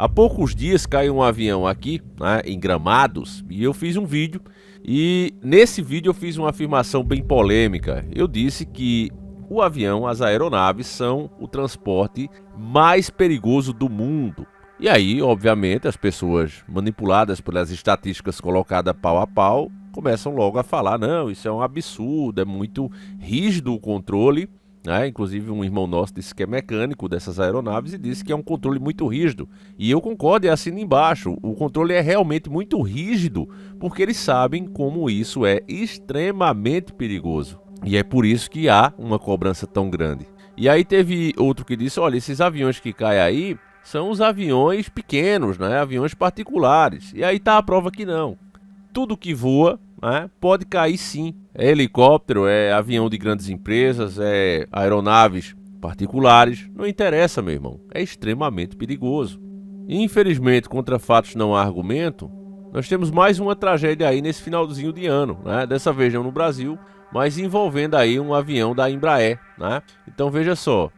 Há poucos dias caiu um avião aqui, né, em Gramados, e eu fiz um vídeo. E nesse vídeo eu fiz uma afirmação bem polêmica. Eu disse que o avião, as aeronaves, são o transporte mais perigoso do mundo. E aí, obviamente, as pessoas manipuladas pelas estatísticas colocadas pau a pau começam logo a falar: não, isso é um absurdo, é muito rígido o controle. Inclusive um irmão nosso disse que é mecânico dessas aeronaves e disse que é um controle muito rígido. E eu concordo e assino embaixo. O controle é realmente muito rígido porque eles sabem como isso é extremamente perigoso. E é por isso que há uma cobrança tão grande. E aí teve outro que disse: olha, esses aviões que caem aí são os aviões pequenos, né? Aviões particulares. E aí tá a prova que não. Tudo que voa, né, pode cair sim. É helicóptero, é avião de grandes empresas, é aeronaves particulares. Não interessa, meu irmão. É extremamente perigoso. E, infelizmente, contra fatos não há argumento. Nós temos mais uma tragédia aí nesse finalzinho de ano, né? Dessa vez não no Brasil, mas envolvendo aí um avião da Embraer, né? Então veja só.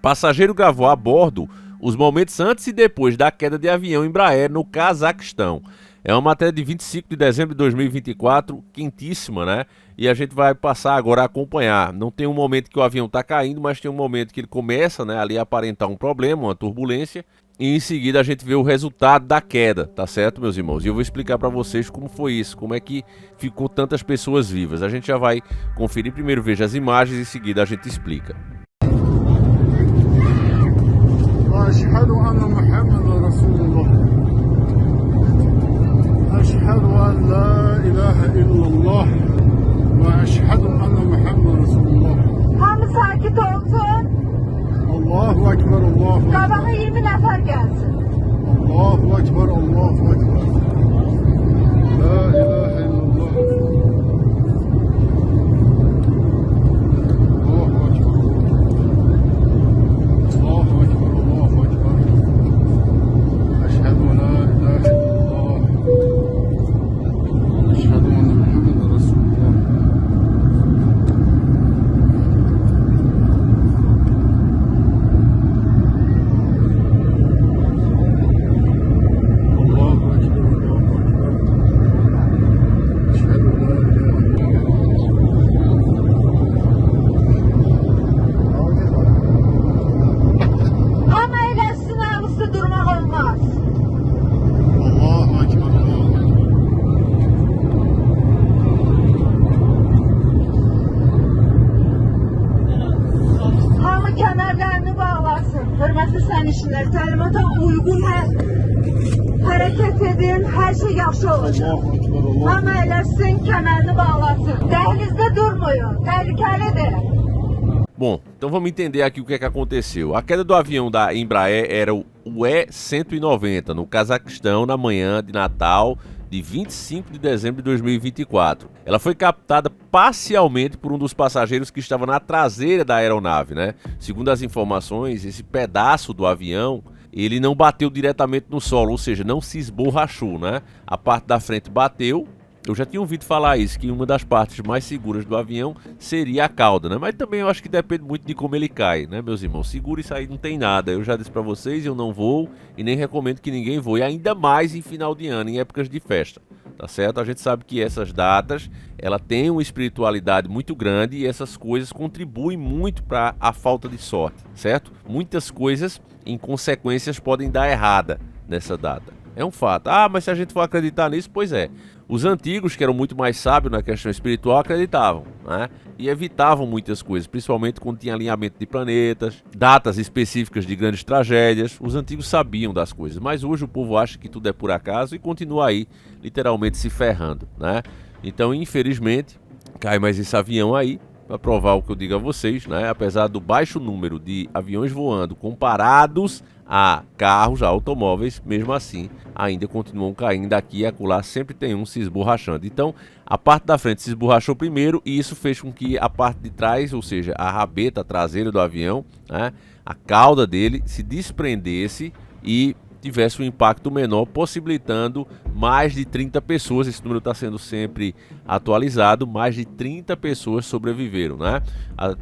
Passageiro gravou a bordo os momentos antes e depois da queda de avião Embraer no Cazaquistão. É uma matéria de 25 de dezembro de 2024, quentíssima, né? E a gente vai passar agora a acompanhar. Não tem um momento que o avião está caindo, mas tem um momento que ele começa, né, ali a aparentar um problema, uma turbulência. E em seguida a gente vê o resultado da queda, tá certo, meus irmãos? E eu vou explicar para vocês como foi isso, como é que ficou tantas pessoas vivas. A gente já vai conferir primeiro, veja as imagens e em seguida a gente explica. أشهد أن محمدا رسول الله أشهد أن لا إله إلا الله وأشهد أن محمدا رسول الله. Hamı sakit olsun. Allahu Ekber, Allahu Ekber. Qabağa 20 nəfər gəlsin. Allahu Ekber, Allahu Ekber. La ilahe illallah. Allahu Ekber. Allahu Ekber, Allahu Ekber. Eşhedü en la ilahe illallah. Eşhedü enne Muhammeden Resulullah. Allahu Ekber, Allahu Ekber. Eşhedü en la ilahe Amma eləsin, ağızda durmaq olmaz. Allahu Ekber, Allahu Ekber. Hamı kəmərlərini bağlasın. Hörmətli sərnişinlər, təlimata uyğun hərəkət edin, hər şey yaxşı olacaq. Allahu Ekber, Allahu Hamı eləsin, kəmərini bağlasın. Dəhlizdə durmayın, təhlükəlidir. Bom, então vamos entender aqui o que é que aconteceu. A queda do avião da Embraer era o E-190 no Cazaquistão na manhã de Natal de 25 de dezembro de 2024. Ela foi captada parcialmente por um dos passageiros que estava na traseira da aeronave, né? Segundo as informações, esse pedaço do avião, ele não bateu diretamente no solo, ou seja, não se esborrachou, né? A parte da frente bateu. Eu já tinha ouvido falar isso, que uma das partes mais seguras do avião seria a cauda, né? Mas também eu acho que depende muito de como ele cai, né, meus irmãos? Seguro isso aí não tem nada. Eu já disse pra vocês, eu não vou e nem recomendo que ninguém voe, ainda mais em final de ano, em épocas de festa, tá certo? A gente sabe que essas datas, ela tem uma espiritualidade muito grande e essas coisas contribuem muito para a falta de sorte, certo? Muitas coisas, em consequências, podem dar errada nessa data. É um fato. Ah, mas se a gente for acreditar nisso, pois é. Os antigos, que eram muito mais sábios na questão espiritual, acreditavam, né? E evitavam muitas coisas, principalmente quando tinha alinhamento de planetas, datas específicas de grandes tragédias. Os antigos sabiam das coisas, mas hoje o povo acha que tudo é por acaso e continua aí, literalmente se ferrando, né? Então, infelizmente, cai mais esse avião aí, para provar o que eu digo a vocês, né? Apesar do baixo número de aviões voando comparados a carros, a automóveis, mesmo assim, ainda continuam caindo aqui e acolá, sempre tem um se esborrachando. Então, a parte da frente se esborrachou primeiro e isso fez com que a parte de trás, ou seja, a rabeta traseira do avião, né, a cauda dele se desprendesse e tivesse um impacto menor, possibilitando mais de 30 pessoas, esse número está sendo sempre atualizado, mais de 30 pessoas sobreviveram, né?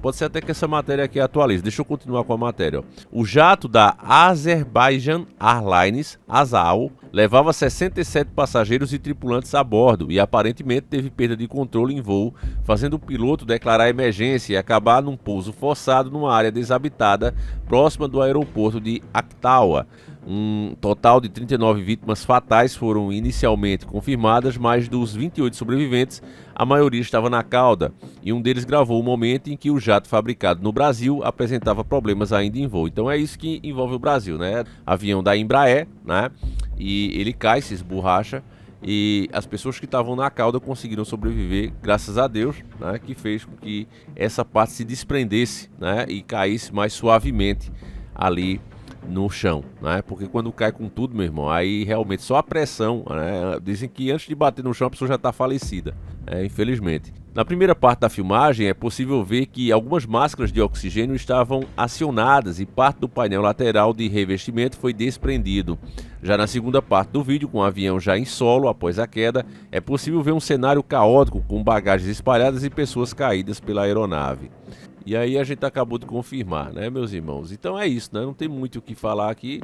Pode ser até que essa matéria aqui atualize. Deixa eu continuar com a matéria, ó. O jato da Azerbaijan Airlines, AZAL, levava 67 passageiros e tripulantes a bordo e aparentemente teve perda de controle em voo, fazendo o piloto declarar emergência e acabar num pouso forçado numa área desabitada próxima do aeroporto de Aktawa. Um total de 39 vítimas fatais foram inicialmente confirmadas, mas dos 28 sobreviventes, a maioria estava na cauda, e um deles gravou o momento em que o jato fabricado no Brasil apresentava problemas ainda em voo. Então é isso que envolve o Brasil, né? Avião da Embraer, né? E ele cai, se esborracha, e as pessoas que estavam na cauda conseguiram sobreviver, graças a Deus, né? Que fez com que essa parte se desprendesse, né? E caísse mais suavemente ali no chão, né? Porque quando cai com tudo, meu irmão, aí realmente só a pressão, né? Dizem que antes de bater no chão a pessoa já está falecida, infelizmente. Na primeira parte da filmagem é possível ver que algumas máscaras de oxigênio estavam acionadas e parte do painel lateral de revestimento foi desprendido. Já na segunda parte do vídeo, com o avião já em solo após a queda, é possível ver um cenário caótico com bagagens espalhadas e pessoas caídas pela aeronave. E aí a gente acabou de confirmar, né, meus irmãos? Então é isso, né? Não tem muito o que falar aqui.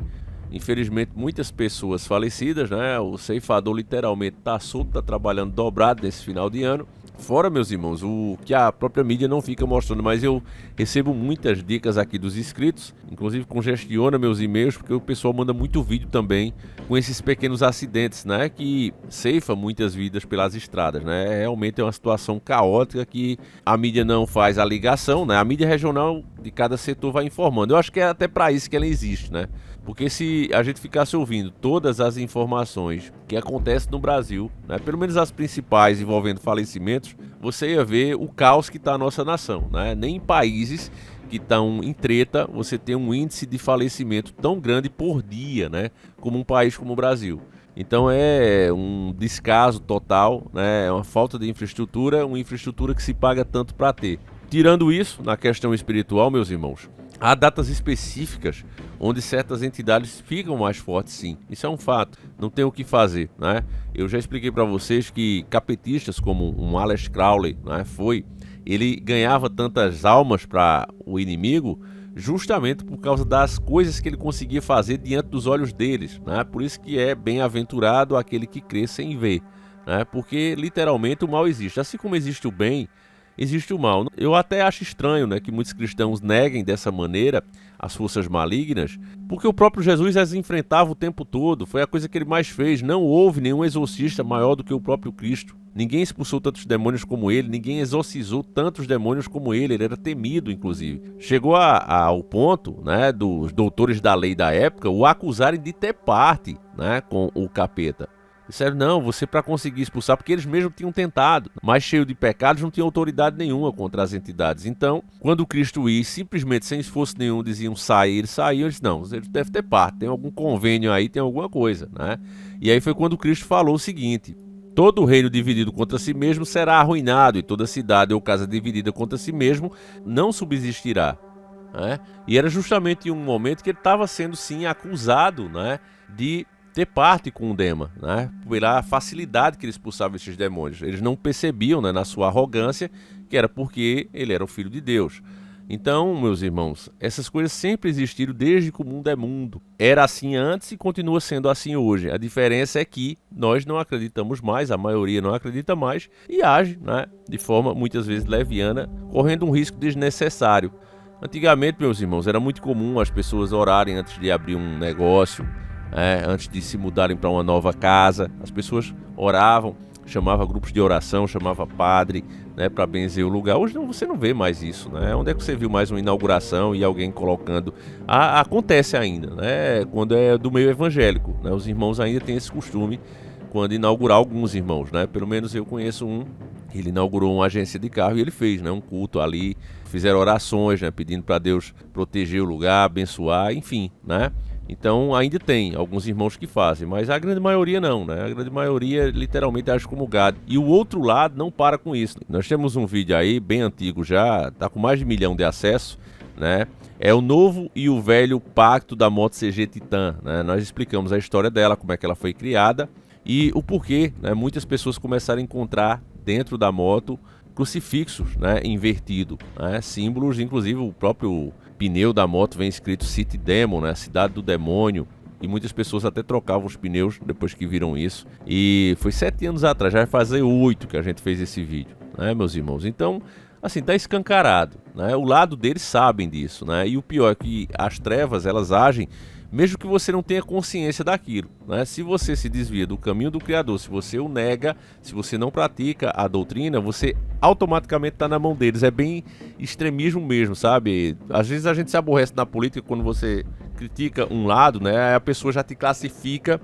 Infelizmente, muitas pessoas falecidas, né? O ceifador literalmente tá solto, tá trabalhando dobrado nesse final de ano. Fora, meus irmãos, o que a própria mídia não fica mostrando, mas eu recebo muitas dicas aqui dos inscritos, inclusive congestiona meus e-mails, porque o pessoal manda muito vídeo também com esses pequenos acidentes, né, que ceifa muitas vidas pelas estradas, né? Realmente é uma situação caótica que a mídia não faz a ligação, né? A mídia regional de cada setor vai informando. Eu acho que é até para isso que ela existe, né? Porque se a gente ficasse ouvindo todas as informações que acontecem no Brasil, né, pelo menos as principais envolvendo falecimentos, você ia ver o caos que está a nossa nação, né? Nem em países que estão em treta você tem um índice de falecimento tão grande por dia, né, como um país como o Brasil. Então é um descaso total, né? É uma falta de infraestrutura, uma infraestrutura que se paga tanto para ter. Tirando isso, na questão espiritual, meus irmãos, há datas específicas onde certas entidades ficam mais fortes, sim. Isso é um fato, não tem o que fazer, né? Eu já expliquei para vocês que capetistas como um Aleister Crowley, né, ele ganhava tantas almas para o inimigo justamente por causa das coisas que ele conseguia fazer diante dos olhos deles, né? Por isso que é bem-aventurado aquele que crê sem ver, né? Porque literalmente o mal existe, assim como existe o bem, existe o mal. Eu até acho estranho, né, que muitos cristãos neguem dessa maneira as forças malignas, porque o próprio Jesus as enfrentava o tempo todo, foi a coisa que ele mais fez. Não houve nenhum exorcista maior do que o próprio Cristo. Ninguém expulsou tantos demônios como ele, ninguém exorcizou tantos demônios como ele era temido, inclusive. Chegou ao ponto, né, dos doutores da lei da época o acusarem de ter parte, né, com o capeta. Disseram, não, você para conseguir expulsar, porque eles mesmos tinham tentado, mas cheio de pecados, não tinha autoridade nenhuma contra as entidades. Então, quando Cristo ia, simplesmente sem esforço nenhum, diziam sair, ele saiu, eles não, ele deve ter parte, tem algum convênio aí, tem alguma coisa, né? E aí foi quando Cristo falou o seguinte: todo reino dividido contra si mesmo será arruinado, e toda cidade ou casa dividida contra si mesmo não subsistirá, né? E era justamente em um momento que ele estava sendo, sim, acusado, né, de ter parte com o Dema, né, pela facilidade que ele expulsava esses demônios. Eles não percebiam, né, na sua arrogância, que era porque ele era o Filho de Deus. Então, meus irmãos, essas coisas sempre existiram desde que o mundo é mundo. Era assim antes e continua sendo assim hoje. A diferença é que nós não acreditamos mais, a maioria não acredita mais e age, né, de forma muitas vezes leviana, correndo um risco desnecessário. Antigamente, meus irmãos, era muito comum as pessoas orarem antes de abrir um negócio, antes de se mudarem para uma nova casa. As pessoas oravam, chamava grupos de oração, chamava padre, né, para benzer o lugar. Hoje não, você não vê mais isso, né? Onde é que você viu mais uma inauguração e alguém colocando? Acontece ainda, né? Quando é do meio evangélico, né? Os irmãos ainda têm esse costume quando inaugurar, alguns irmãos, né? Pelo menos eu conheço um. Ele inaugurou uma agência de carro e ele fez, né, um culto ali, fizeram orações, né, pedindo para Deus proteger o lugar, abençoar, enfim, né? Então ainda tem alguns irmãos que fazem, mas a grande maioria não, né? A grande maioria literalmente age como gado. E o outro lado não para com isso. Nós temos um vídeo aí, bem antigo já, tá com mais de 1 milhão de acessos, né? É o novo e o velho pacto da Moto CG Titan, né? Nós explicamos a história dela, como é que ela foi criada. E o porquê, né, muitas pessoas começaram a encontrar dentro da moto crucifixos, né, invertido, né, símbolos, inclusive o próprio pneu da moto vem escrito City Demon, né, cidade do demônio. E muitas pessoas até trocavam os pneus depois que viram isso. E foi 7 anos atrás, já vai fazer 8 que a gente fez esse vídeo, né, meus irmãos? Então, assim, tá escancarado, né? O lado deles sabem disso, né? E o pior é que as trevas, elas agem mesmo que você não tenha consciência daquilo, né? Se você se desvia do caminho do Criador, se você o nega, se você não pratica a doutrina, você automaticamente está na mão deles. É bem extremismo mesmo, sabe? Às vezes a gente se aborrece na política quando você critica um lado, né? Aí a pessoa já te classifica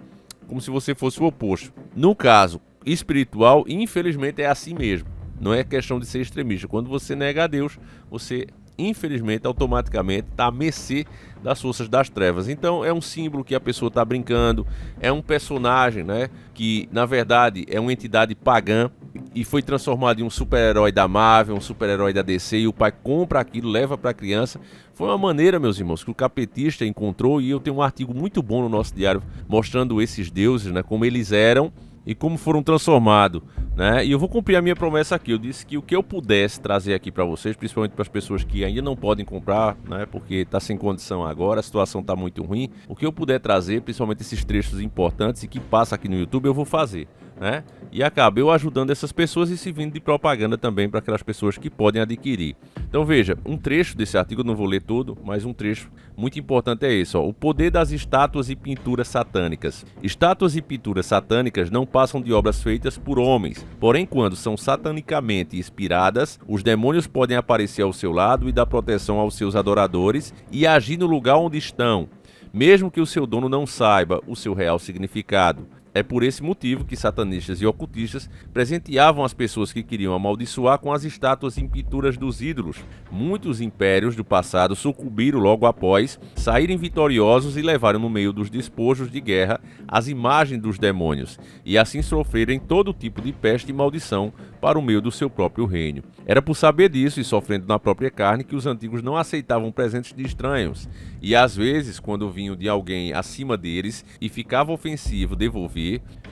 como se você fosse o oposto. No caso espiritual, infelizmente é assim mesmo. Não é questão de ser extremista. Quando você nega a Deus, você infelizmente automaticamente está à mercê das forças das trevas. Então é um símbolo que a pessoa está brincando, é um personagem, né, que na verdade é uma entidade pagã e foi transformado em um super-herói da Marvel, um super-herói da DC, e o pai compra aquilo, leva para a criança. Foi uma maneira, meus irmãos, que o capetista encontrou, e eu tenho um artigo muito bom no nosso diário mostrando esses deuses, né, como eles eram e como foram transformados, né? E eu vou cumprir a minha promessa aqui. Eu disse que o que eu pudesse trazer aqui para vocês, principalmente para as pessoas que ainda não podem comprar, né, porque está sem condição agora, a situação está muito ruim, o que eu puder trazer, principalmente esses trechos importantes e que passa aqui no YouTube, eu vou fazer, né? E acaba eu ajudando essas pessoas e servindo de propaganda também para aquelas pessoas que podem adquirir. Então veja, um trecho desse artigo, eu não vou ler todo, mas um trecho muito importante é esse, ó: o poder das estátuas e pinturas satânicas. Estátuas e pinturas satânicas não passam de obras feitas por homens, porém quando são satanicamente inspiradas, os demônios podem aparecer ao seu lado e dar proteção aos seus adoradores e agir no lugar onde estão, mesmo que o seu dono não saiba o seu real significado. É por esse motivo que satanistas e ocultistas presenteavam as pessoas que queriam amaldiçoar com as estátuas e pinturas dos ídolos. Muitos impérios do passado sucumbiram logo após saírem vitoriosos e levaram no meio dos despojos de guerra as imagens dos demônios, e assim sofrerem todo tipo de peste e maldição para o meio do seu próprio reino. Era por saber disso e sofrendo na própria carne que os antigos não aceitavam presentes de estranhos, e às vezes, quando vinham de alguém acima deles e ficava ofensivo devolver,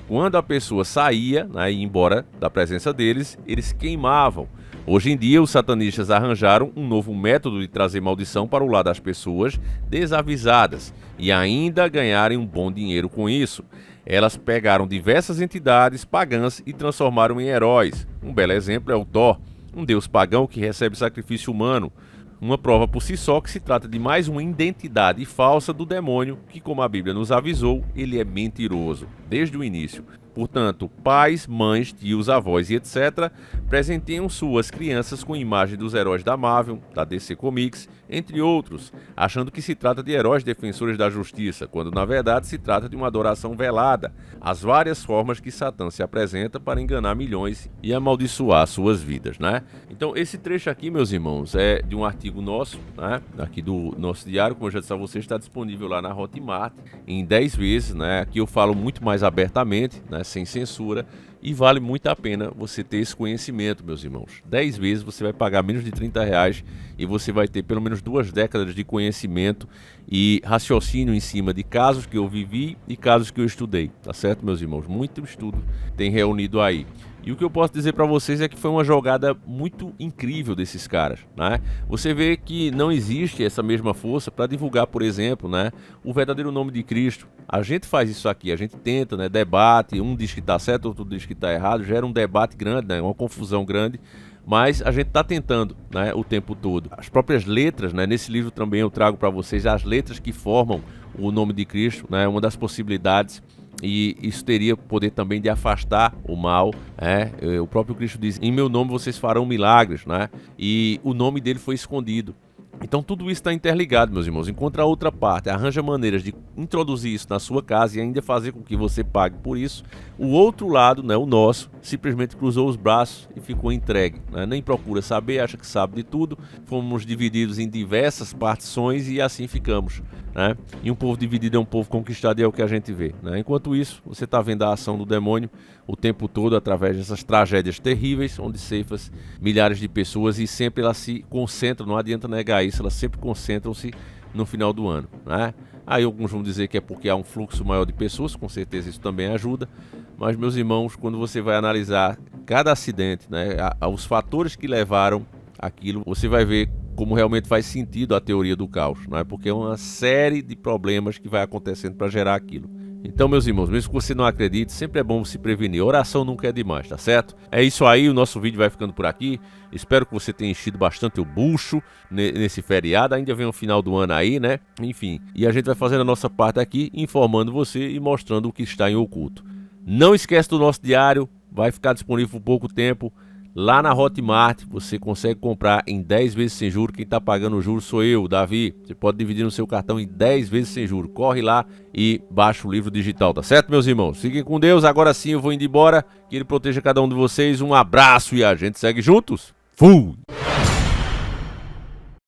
quando a pessoa saía, né, e ia embora da presença deles, eles queimavam. Hoje em dia, os satanistas arranjaram um novo método de trazer maldição para o lado das pessoas desavisadas e ainda ganharem um bom dinheiro com isso. Elas pegaram diversas entidades pagãs e transformaram em heróis. Um belo exemplo é o Thor, um deus pagão que recebe sacrifício humano. Uma prova por si só que se trata de mais uma identidade falsa do demônio que, como a Bíblia nos avisou, ele é mentiroso, desde o início. Portanto, pais, mães, tios, avós e etc. presenteiam suas crianças com imagem dos heróis da Marvel, da DC Comics, entre outros, achando que se trata de heróis defensores da justiça, quando na verdade se trata de uma adoração velada, as várias formas que Satã se apresenta para enganar milhões e amaldiçoar suas vidas, né? Então esse trecho aqui, meus irmãos, é de um artigo nosso, né, aqui do nosso diário, como eu já disse a vocês, está disponível lá na Hotmart em 10 vezes, né? Aqui eu falo muito mais abertamente, né, sem censura, e vale muito a pena você ter esse conhecimento, meus irmãos. 10 vezes você vai pagar menos de R$30 e você vai ter pelo menos 2 décadas de conhecimento e raciocínio em cima de casos que eu vivi e casos que eu estudei, tá certo, meus irmãos? Muito estudo tem reunido aí. E o que eu posso dizer para vocês é que foi uma jogada muito incrível desses caras, né? Você vê que não existe essa mesma força para divulgar, por exemplo, né, o verdadeiro nome de Cristo. A gente faz isso aqui, a gente tenta, né, debate, um diz que está certo, outro diz que está errado, gera um debate grande, né, uma confusão grande, mas a gente está tentando, né, o tempo todo. As próprias letras, né, nesse livro também eu trago para vocês as letras que formam o nome de Cristo, né, uma das possibilidades. E isso teria poder também de afastar o mal, né? O próprio Cristo diz: em meu nome vocês farão milagres, né? E o nome dele foi escondido. Então tudo isso está interligado, meus irmãos. Encontra a outra parte, arranja maneiras de introduzir isso na sua casa e ainda fazer com que você pague por isso. O outro lado, né, o nosso, simplesmente cruzou os braços e ficou entregue, né? Nem procura saber, acha que sabe de tudo. Fomos divididos em diversas partições e assim ficamos, né? E um povo dividido é um povo conquistado, e é o que a gente vê, né? Enquanto isso, você está vendo a ação do demônio o tempo todo através dessas tragédias terríveis, onde ceifas milhares de pessoas, e sempre elas se concentram, não adianta negar isso, elas sempre concentram-se no final do ano, né? Aí alguns vão dizer que é porque há um fluxo maior de pessoas, com certeza isso também ajuda. Mas, meus irmãos, quando você vai analisar cada acidente, né, os fatores que levaram aquilo, você vai ver como realmente faz sentido a teoria do caos, não é? Porque é uma série de problemas que vai acontecendo para gerar aquilo. Então, meus irmãos, mesmo que você não acredite, sempre é bom se prevenir. Oração nunca é demais, tá certo? É isso aí, o nosso vídeo vai ficando por aqui. Espero que você tenha enchido bastante o bucho nesse feriado. Ainda vem o final do ano aí, né? Enfim, e a gente vai fazendo a nossa parte aqui, informando você e mostrando o que está em oculto. Não esquece do nosso diário, vai ficar disponível por pouco tempo. Lá na Hotmart você consegue comprar em 10 vezes sem juros. Quem está pagando o juros sou eu, Davi. Você pode dividir no seu cartão em 10 vezes sem juros. Corre lá e baixa o livro digital, tá certo, meus irmãos? Fiquem com Deus, agora sim eu vou indo embora. Que Ele proteja cada um de vocês. Um abraço e a gente segue juntos. Fui!